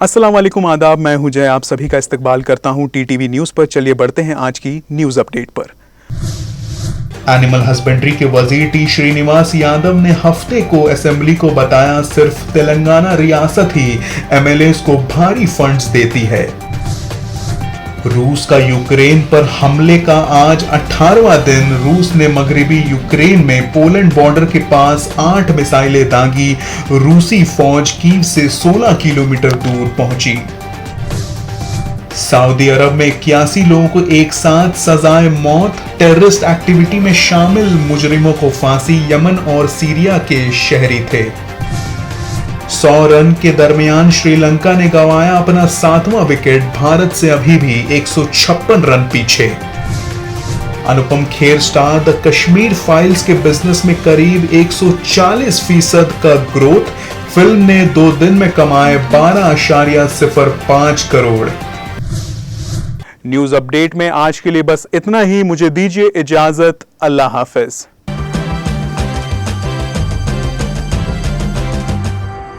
अस्सलाम वालेकुम, आदाब। मैं हूं जय, आप सभी का इस्तकबाल करता हूं टीटीवी न्यूज़ पर। चलिए बढ़ते हैं आज की न्यूज़ अपडेट पर। एनिमल हस्बेंड्री के वजीर टी श्रीनिवास यादव ने हफ्ते को असेंबली को बताया सिर्फ तेलंगाना रियासत ही एमएलएस को भारी फंड्स देती है। रूस का यूक्रेन पर हमले का आज 18वां दिन। रूस ने मगरबी यूक्रेन में पोलैंड बॉर्डर के पास 8 मिसाइलें दागी। रूसी फौज कीव से 16 किलोमीटर दूर पहुंची। सऊदी अरब में 81 लोगों को एक साथ सजाए मौत। टेररिस्ट एक्टिविटी में शामिल मुजरिमों को फांसी। यमन और सीरिया के शहरी थे। 100 रन के दरमियान श्रीलंका ने गंवाया अपना 7वां विकेट। भारत से अभी भी 156 रन पीछे। Anupam Kher star the Kashmir files के बिजनेस में करीब 140% का ग्रोथ। फिल्म ने 2 दिन में कमाए 12.05 करोड़। न्यूज अपडेट में आज के लिए बस इतना ही। मुझे दीजिए इजाजत। अल्लाह हाफिज।